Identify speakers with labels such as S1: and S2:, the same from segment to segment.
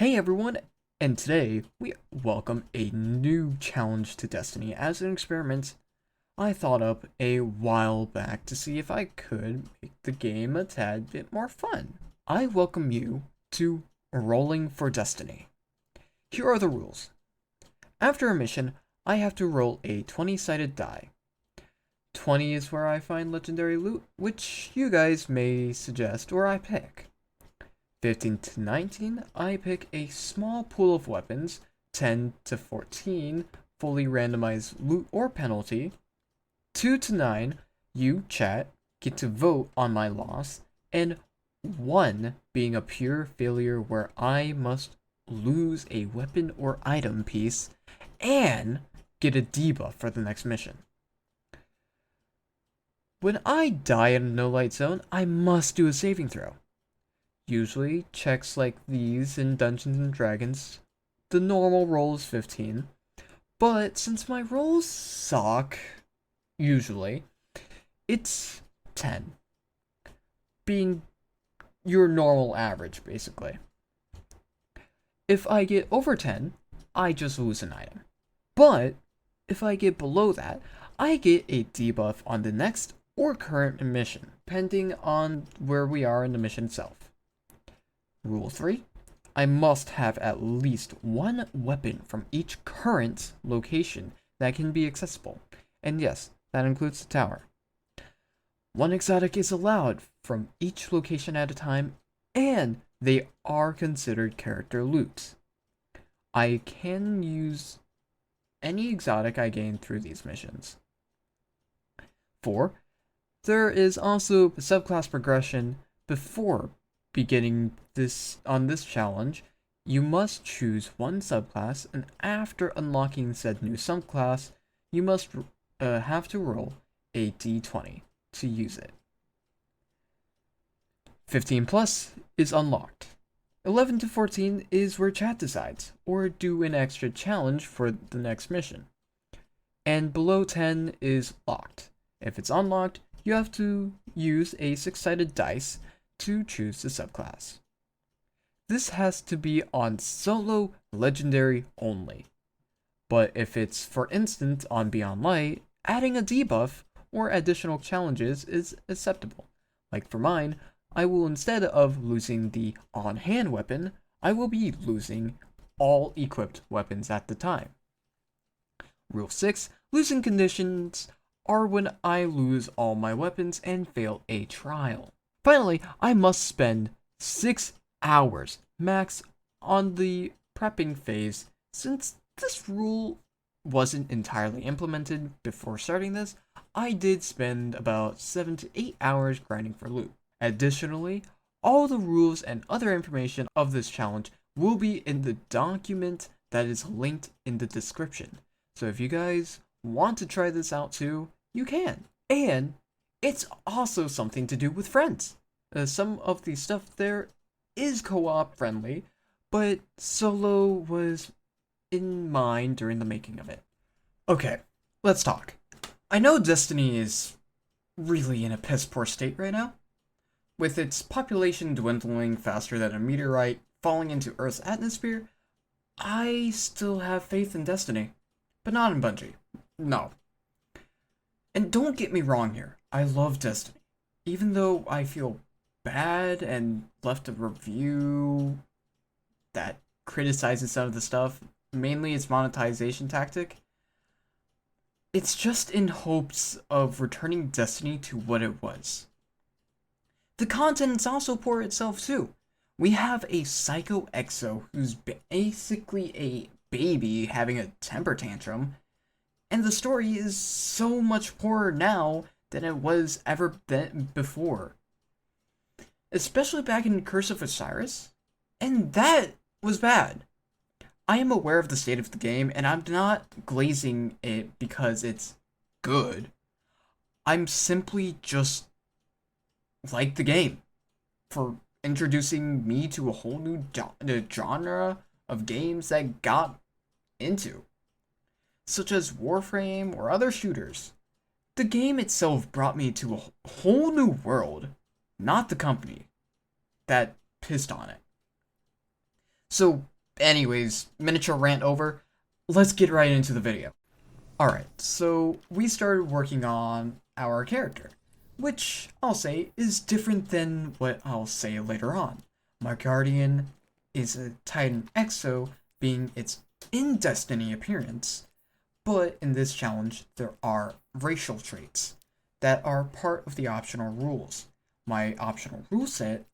S1: Hey everyone, and today we welcome a new challenge to Destiny as an experiment I thought up a while back to see if I could make the game a tad bit more fun. I welcome you to Rolling for Destiny. Here are the rules. After a mission, I have to roll a 20-sided die. 20 is where I find legendary loot, which you guys may suggest or I pick. 15 to 19, I pick a small pool of weapons. 10 to 14, fully randomized loot or penalty. 2 to 9, you, chat, get to vote on my loss. And 1 being a pure failure where I must lose a weapon or item piece and get a debuff for the next mission. When I die in a no-light zone, I must do a saving throw. Usually, checks like these in Dungeons and Dragons, the normal roll is 15, but since my rolls suck, usually, it's 10, being your normal average, basically. If I get over 10, I just lose an item, but if I get below that, I get a debuff on the next or current mission, depending on where we are in the mission itself. Rule 3. I must have at least one weapon from each current location that can be accessible. And yes, that includes the tower. One exotic is allowed from each location at a time, and they are considered character loot. I can use any exotic I gain through these missions. 4. There is also subclass progression before beginning this challenge. You must choose one subclass, and after unlocking said new subclass, you must have to roll a d20 to use it. 15 plus is unlocked. 11 to 14 is where chat decides, or do an extra challenge for the next mission. And below 10 is locked. If it's unlocked, you have to use a 6-sided dice to choose the subclass. This has to be on solo legendary only. But if it's, for instance, on Beyond Light, adding a debuff or additional challenges is acceptable. Like for mine, I will, instead of losing the on-hand weapon, I will be losing all equipped weapons at the time. Rule 6, losing conditions are when I lose all my weapons and fail a trial. Finally, I must spend 6 hours max on the prepping phase. Since this rule wasn't entirely implemented before starting this, I did spend about 7 to 8 hours grinding for loot. Additionally, all the rules and other information of this challenge will be in the document that is linked in the description. So if you guys want to try this out too, you can. And it's also something to do with friends. Some of the stuff there is co-op friendly, but solo was in mind during the making of it. Okay, let's talk. I know Destiny is really in a piss poor state right now. With its population dwindling faster than a meteorite falling into Earth's atmosphere, I still have faith in Destiny, but not in Bungie. No. And don't get me wrong here, I love Destiny. Even though I feel bad and left a review that criticizes some of the stuff, mainly its monetization tactic, it's just in hopes of returning Destiny to what it was. The content's also poor itself too. We have a Psycho Exo who's basically a baby having a temper tantrum, and the story is so much poorer now than it was ever before. Especially back in Curse of Osiris, and that was bad. I am aware of the state of the game, and I'm not glazing it because it's good. I'm simply just like the game for introducing me to a whole new genre of games that got into, such as Warframe or other shooters. The game itself brought me to a whole new world, not the company that pissed on it. So anyways, miniature rant over. Let's get right into the video. Alright, so we started working on our character, which I'll say is different than what I'll say later on. My guardian is a Titan Exo, being its in Destiny appearance, but in this challenge there are racial traits that are part of the optional rules. My optional rule set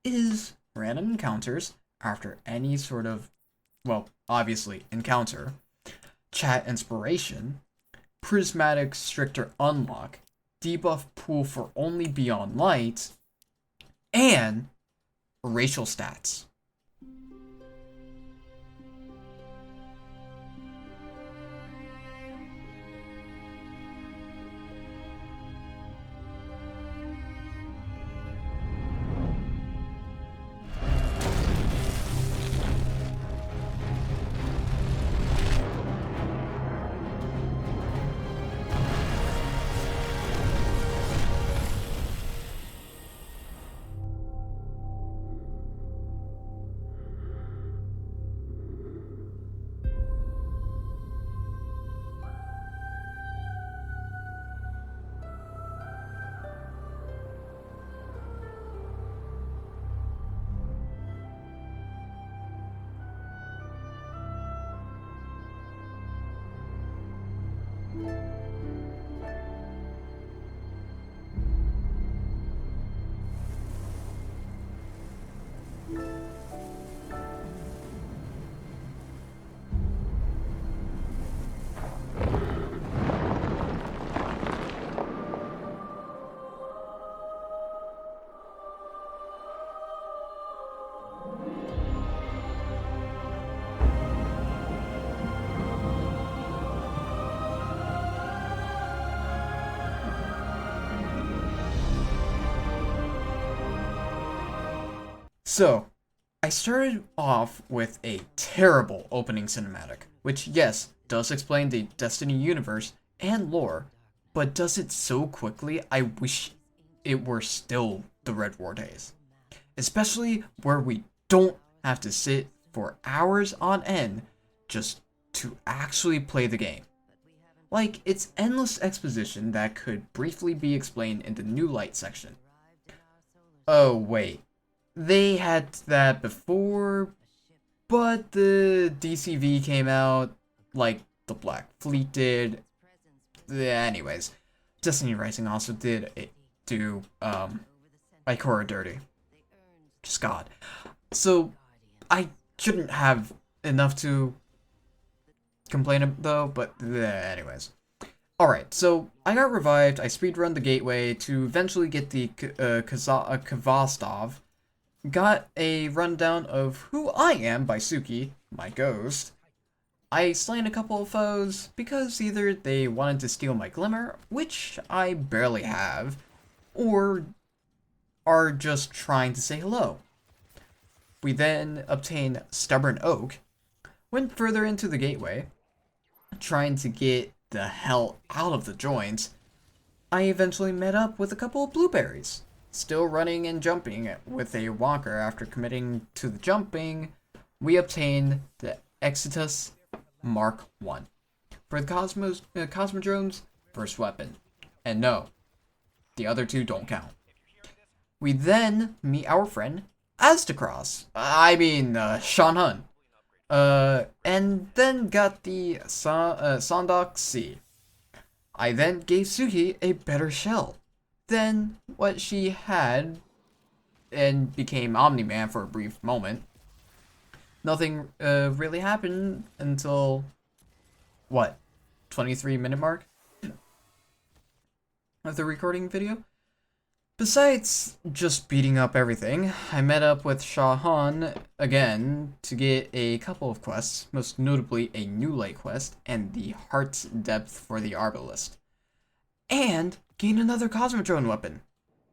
S1: is random encounters after any sort of, well, obviously, encounter, chat inspiration, prismatic stricter unlock, debuff pool for only beyond light, and racial stats. So, I started off with a terrible opening cinematic, which, yes, does explain the Destiny universe and lore, but does it so quickly I wish it were still the Red War days. Especially where we don't have to sit for hours on end just to actually play the game. Like, it's endless exposition that could briefly be explained in the New Light section. Oh, wait. They had that before, but the DCV came out like the Black Fleet did. Anyways, Destiny Rising also did do Ikora dirty. Just God. So I shouldn't have enough to complain though, but anyways. Alright, so I got revived, I speedrun the gateway to eventually get the Kvastov. Got a rundown of who I am by Suki, my ghost. I slain a couple of foes because either they wanted to steal my glimmer, which I barely have, or are just trying to say hello. We then obtained Stubborn Oak, went further into the gateway, trying to get the hell out of the joints. I eventually met up with a couple of blueberries. Still running and jumping with a walker after committing to the jumping, we obtained the Exitus Mark I. For the Cosmodrome's first weapon. And no, the other two don't count. We then meet our friend Aztecross. Sean Hun. And then got the Sondok C. I then gave Suki a better shell than what she had and became Omni-Man for a brief moment. Nothing really happened until, what, 23-minute mark of the recording video? Besides just beating up everything, I met up with Shahan again to get a couple of quests, most notably a New Light quest and the Heart's Depth for the Arbalist. And gain another Cosmodrome weapon,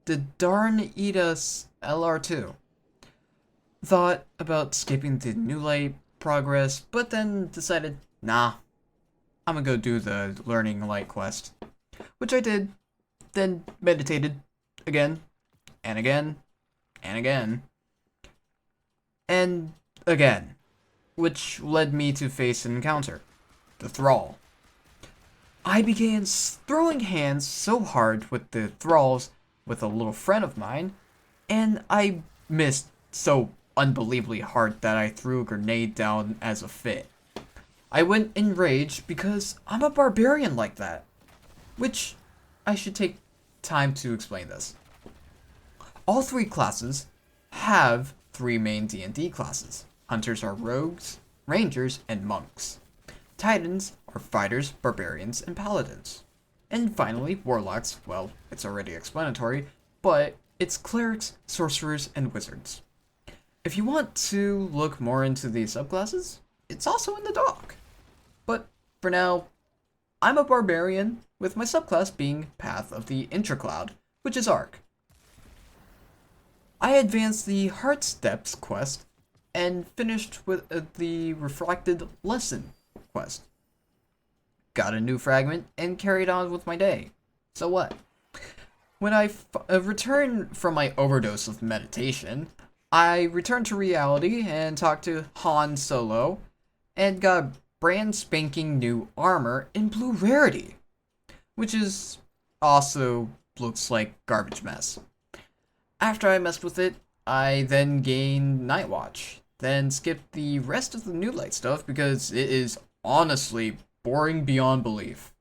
S1: the Darn Edus LR2. Thought about skipping the New Light progress, but then decided, nah, I'm gonna go do the Learning Light quest. Which I did, then meditated again, and again, and again, and again. which led me to face an encounter, the Thrall. I began throwing hands so hard with the Thralls with a little friend of mine, and I missed so unbelievably hard that I threw a grenade down as a fit. I went enraged because I'm a barbarian like that, which I should take time to explain this. All three classes have three main D&D classes. Hunters are rogues, rangers, and monks. Titans are fighters, barbarians, and paladins. And finally, warlocks, well, it's already explanatory, but it's clerics, sorcerers, and wizards. If you want to look more into these subclasses, it's also in the doc. But for now, I'm a barbarian, with my subclass being Path of the Intracloud, which is Arc. I advanced the Heart Steps quest and finished with the Reflected Lesson quest. Got a new fragment and carried on with my day. So what? When I returned from my overdose of meditation, I returned to reality and talked to Han Solo and got brand spanking new armor in blue rarity, which is also looks like garbage mess. After I messed with it, I then gained Night Watch, then skipped the rest of the New Light stuff because it is honestly boring beyond belief.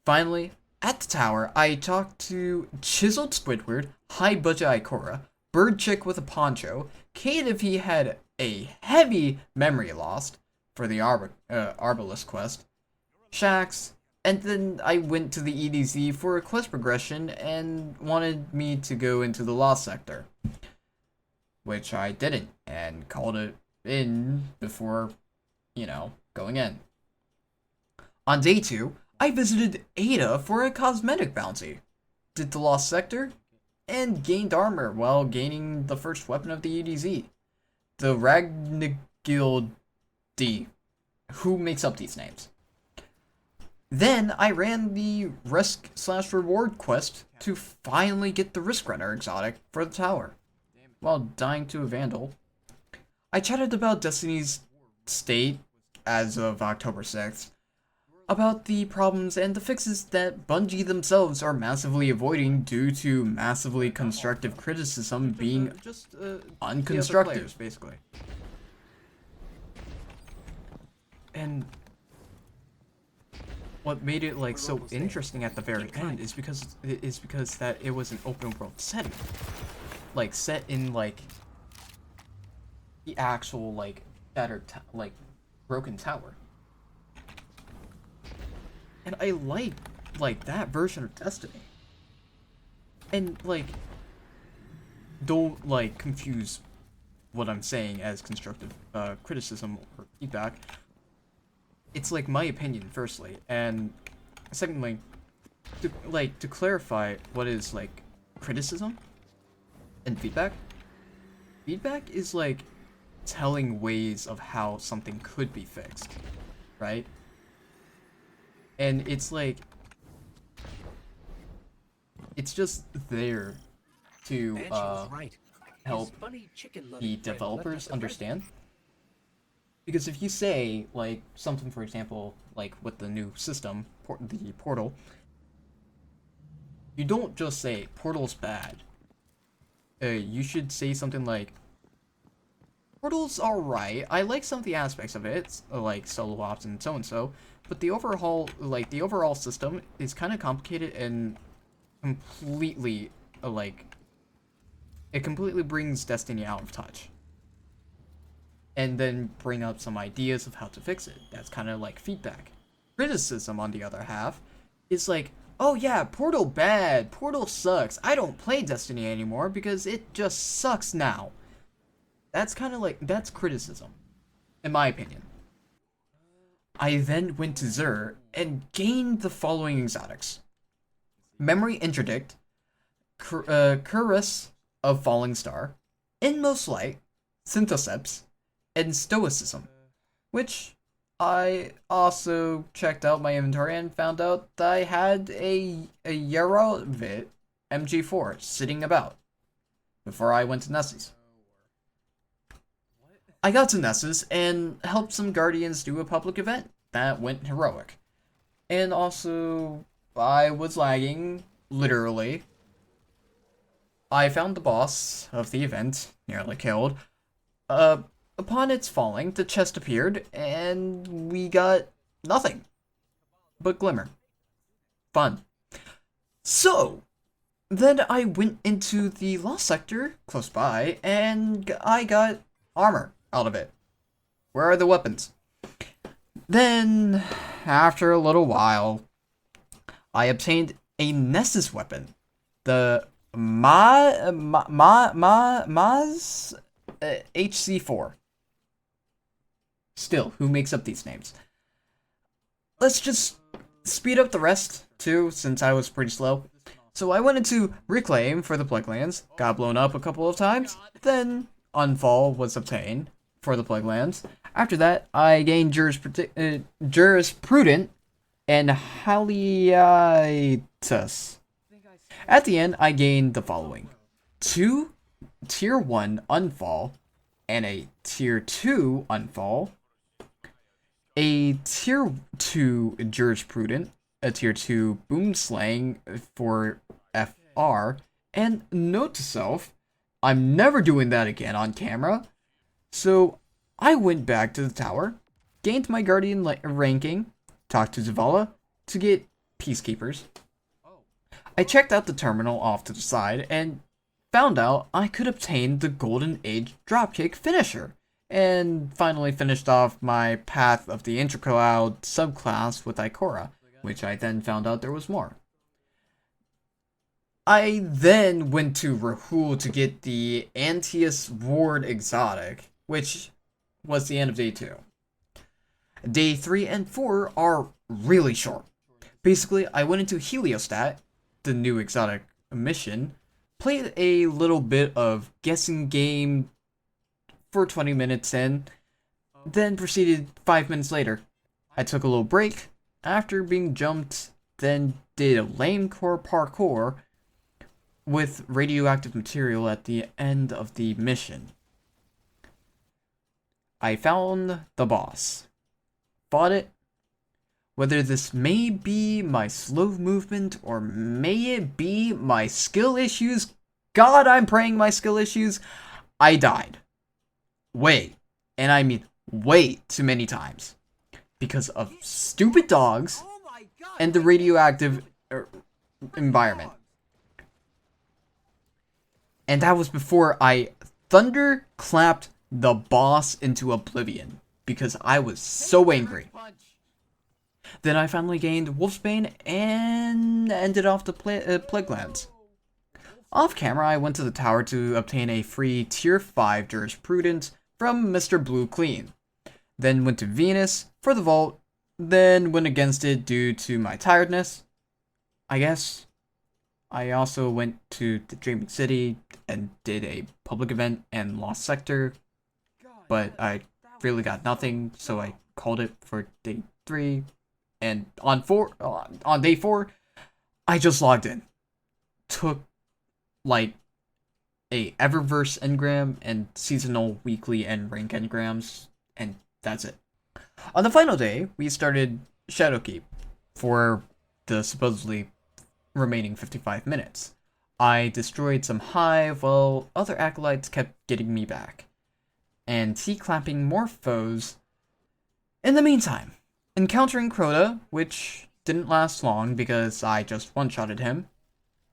S1: Finally, at the tower, I talked to Chiseled Squidward, High Budget Ikora, Bird Chick with a Poncho, Kate if he had a heavy memory lost for the Arbalest quest, Shax, and then I went to the EDZ for a quest progression and wanted me to go into the Lost Sector, which I didn't, and called it in before, going in. On day 2, I visited Ada for a cosmetic bounty, did the Lost Sector, and gained armor while gaining the first weapon of the EDZ, the Ragnagil D. Who makes up these names? Then I ran the risk/reward quest to finally get the Risk Runner exotic for the tower, while dying to a Vandal. I chatted about Destiny's state as of October 6th, about the problems and the fixes that Bungie themselves are massively avoiding due to massively constructive criticism being unconstructive, basically. And what made it so interesting at the very end is because that it was an open world setting, set in the actual shattered broken tower. And I like that version of Destiny. And don't confuse what I'm saying as constructive criticism or feedback. It's my opinion firstly, and secondly, to clarify what is criticism and feedback. Feedback is telling ways of how something could be fixed, right? And it's it's just there to help the developers understand. Because if you say something, for example, with the new system, the portal, you don't just say portal's bad. You should say something like portal's alright. I like some of the aspects of it, like solo ops and so, but the overall system is kind of complicated and completely it completely brings Destiny out of touch. And then bring up some ideas of how to fix it. That's kind of feedback. Criticism, on the other half, is oh yeah, Portal bad, Portal sucks, I don't play Destiny anymore because it just sucks now. That's kind of that's criticism, in my opinion. I then went to Xur and gained the following exotics. Memory Interdict, Cuirass of Falling Star, Inmost Light, Synthoceps, and Stoicism, which I also checked out my inventory and found out that I had a Yarovit MG4 sitting about before I went to Nessie's. I got to Nessus and helped some Guardians do a public event that went heroic. And also, I was lagging, literally. I found the boss of the event, nearly killed. Upon its falling, the chest appeared, and we got nothing but glimmer. Fun. So, then I went into the lost sector close by, and I got armor out of it. Where are the weapons? Then, after a little while, I obtained a Nessus weapon. The Maz HC4. Still, who makes up these names? Let's just speed up the rest, too, since I was pretty slow. So I went into Reclaim for the Plague Lands, got blown up a couple of times, then Unfall was obtained for the Plague Lands. After that, I gained Jurisprudent and Haliitus. At the end, I gained the following: 2 Tier 1 Unfall and a Tier 2 Unfall, a Tier 2 Jurisprudent, a Tier 2 Boomslang for FR, and note to self, I'm never doing that again on camera. So I went back to the tower, gained my Guardian ranking, talked to Zavala to get Peacekeepers. I checked out the terminal off to the side and found out I could obtain the Golden Age Dropkick finisher, and finally finished off my Path of the Intercloud subclass with Ikora, which I then found out there was more. I then went to Rahul to get the Antius Ward exotic, which was the end of day 2. Day 3 and 4 are really short. Basically, I went into Heliostat, the new exotic mission, played a little bit of guessing game for 20 minutes in, then proceeded 5 minutes later. I took a little break after being jumped, then did a lame core parkour with radioactive material at the end of the mission. I found the boss, fought it. Whether this may be my slow movement or may it be my skill issues, God, I'm praying my skill issues, I died. Way, and I mean way too many times, because of stupid dogs and the radioactive environment. And that was before I thunderclapped the boss into oblivion, because I was so angry. Then I finally gained Wolfsbane and ended off the Plague Lands. Off camera, I went to the tower to obtain a free Tier 5 Jurisprudence from Mr. Blue Clean. Then went to Venus for the vault, then went against it due to my tiredness, I guess. I also went to the Dreaming City and did a public event and Lost Sector, but I really got nothing, so I called it for day 3. And on day 4, I just logged in. Took like a Eververse engram and seasonal weekly and rank engrams, and that's it. On the final day, we started Shadowkeep for the supposedly remaining 55 minutes. I destroyed some hive while other acolytes kept getting me back, and T-clamping more foes. In the meantime, encountering Crota, which didn't last long because I just one-shotted him.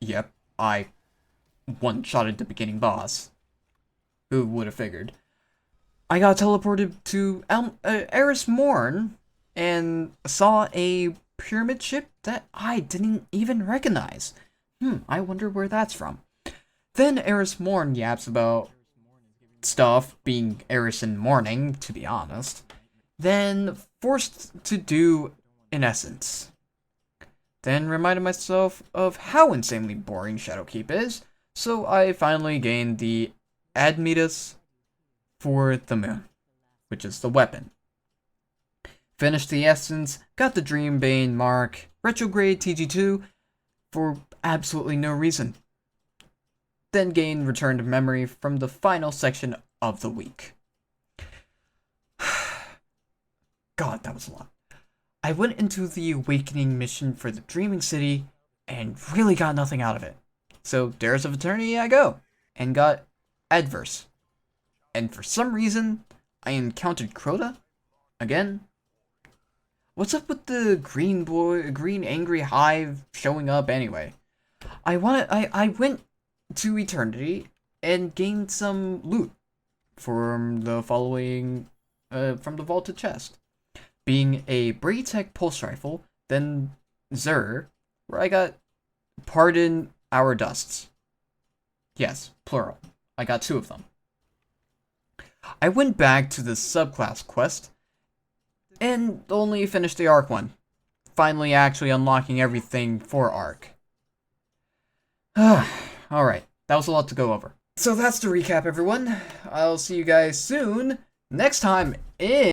S1: Yep, I one-shotted the beginning boss. Who would have figured? I got teleported to Eris Morn and saw a pyramid ship that I didn't even recognize. I wonder where that's from. Then Eris Morn yaps about stuff being Eris in morning, to be honest. Then forced to do in essence. Then reminded myself of how insanely boring Shadowkeep is, so I finally gained the Admetus for the moon, which is the weapon. Finished the essence, got the Dreambane mark, retrograde TG2 for absolutely no reason. Then gained returned memory from the final section of the week. God, that was a lot. I went into the Awakening mission for the Dreaming City and really got nothing out of it. So, Dares of Eternity I go, and got Adverse. And for some reason, I encountered Crota again. What's up with the green angry hive showing up anyway? I went to Eternity and gained some loot from the following from the vaulted chest, being a Braytech pulse rifle, then Zur, where I got Pardon Our Dusts. Yes, plural. I got 2 of them. I went back to the subclass quest and only finished the Arc one, finally actually unlocking everything for Arc. Alright, that was a lot to go over. So that's the recap, everyone. I'll see you guys soon, next time in